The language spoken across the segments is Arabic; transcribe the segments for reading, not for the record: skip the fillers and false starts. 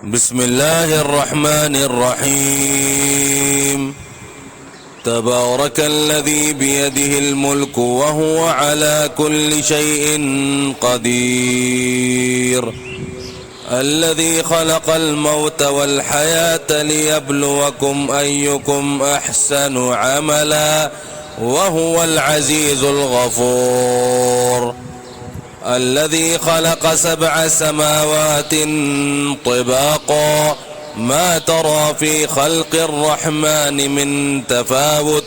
بسم الله الرحمن الرحيم. تبارك الذي بيده الملك وهو على كل شيء قدير، الذي خلق الموت والحياة ليبلوكم أيكم أحسن عملا وهو العزيز الغفور، الذي خلق 7 سماوات طباقا ما ترى في خلق الرحمن من تفاوت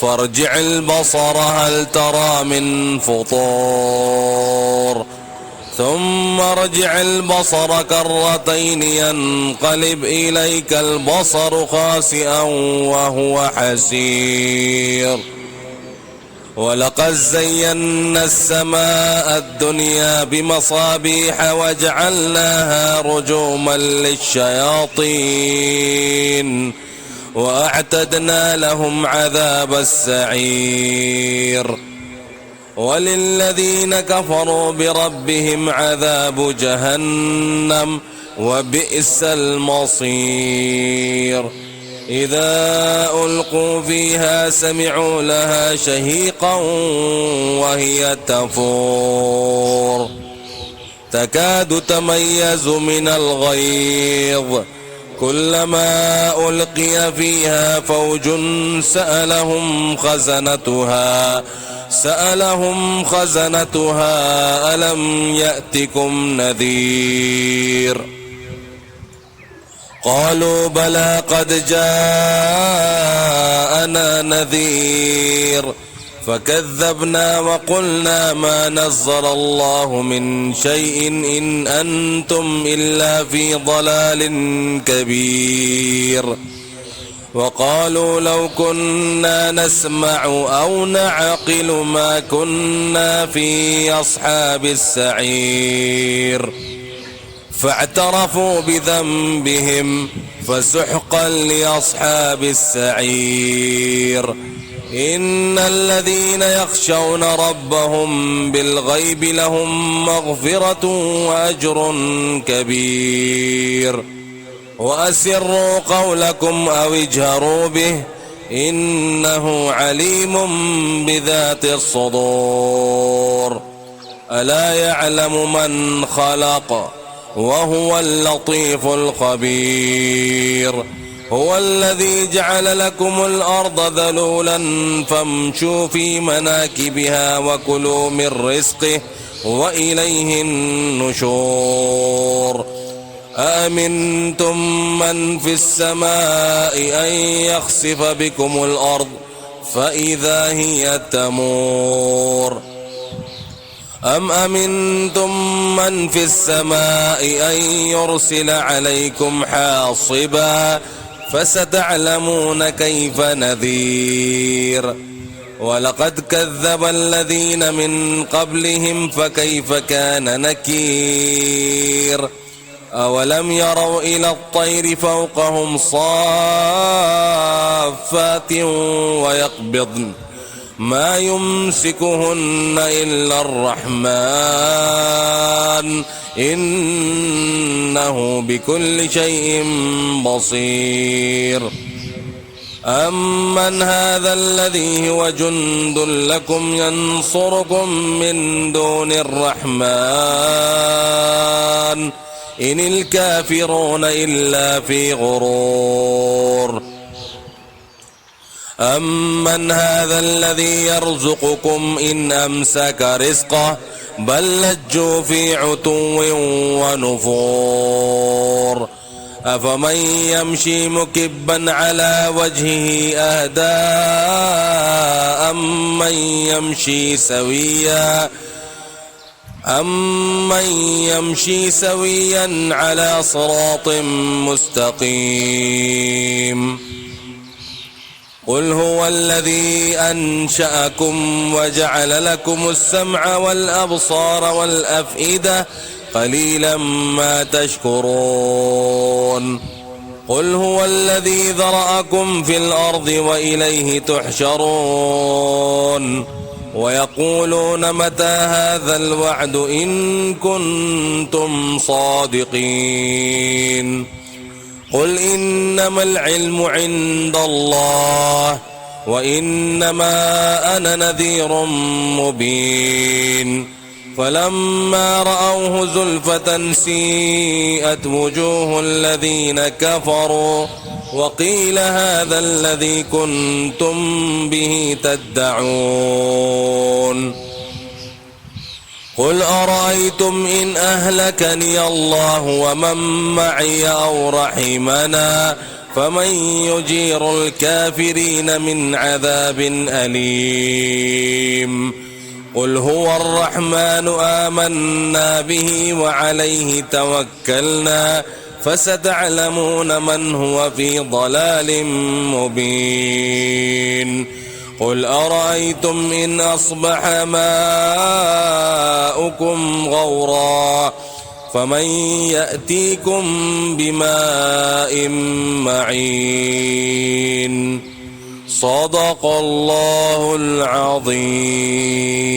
فارجع البصر هل ترى من فطور ثم ارجع البصر كرتين ينقلب إليك البصر خاسئا وهو حسير. ولقد زينا السماء الدنيا بمصابيح وجعلناها رجوما للشياطين وأعتدنا لهم عذاب السعير. وللذين كفروا بربهم عذاب جهنم وبئس المصير. إذا ألقوا فيها سمعوا لها شهيقا وهي تفور تكاد تميز من الغيظ كلما ألقي فيها فوج سألهم خزنتها ألم يأتكم نذير؟ قالوا بلى قد جاءنا نذير فكذبنا وقلنا ما نزل الله من شيء إن أنتم إلا في ضلال كبير. وقالوا لو كنا نسمع أو نعقل ما كنا في أصحاب السعير فاعترفوا بذنبهم فسحقا لأصحاب السعير. إن الذين يخشون ربهم بالغيب لهم مغفرة وأجر كبير. وأسروا قولكم أو اجهروا به إنه عليم بذات الصدور. ألا يعلم من خلق وهو اللطيف الخبير. هو الذي جعل لكم الأرض ذلولا فامشوا في مناكبها وكلوا من رزقه وإليه النشور. أأمنتم من في السماء أن يخسف بكم الأرض فإذا هي تمور أم أمنتم من في السماء أن يرسل عليكم حاصبا فستعلمون كيف نذير. ولقد كذب الذين من قبلهم فكيف كان نكير. أولم يروا إلى الطير فوقهم صافات ويقبضن ما يمسكهن إلا الرحمن إنه بكل شيء بصير. أمن هذا الذي هو جند لكم ينصركم من دون الرحمن إن الكافرون إلا في غرور. أمن هذا الذي يرزقكم إن أمسك رزقه بل لجوا في عتو ونفور. أفمن يمشي مكبا على وجهه أهدى أمن يمشي سويا على صراط مستقيم. قل هو الذي أنشأكم وجعل لكم السمع والأبصار والأفئدة قليلا ما تشكرون. قل هو الذي ذرأكم في الأرض وإليه تحشرون. ويقولون متى هذا الوعد إن كنتم صادقين قل إنما العلم عند الله وإنما أنا نذير مبين فلما رأوه زلفة سيئت وجوه الذين كفروا وقيل هذا الذي كنتم به تدعون قل أرأيتم إن أهلكني الله ومن معي أو رحمنا فمن يجير الكافرين من عذاب أليم قل هو الرحمن آمنا به وعليه توكلنا فستعلمون من هو في ضلال مبين قل أرأيتم إن أصبح ماؤكم غورا فمن يأتيكم بماء معين صدق الله العظيم.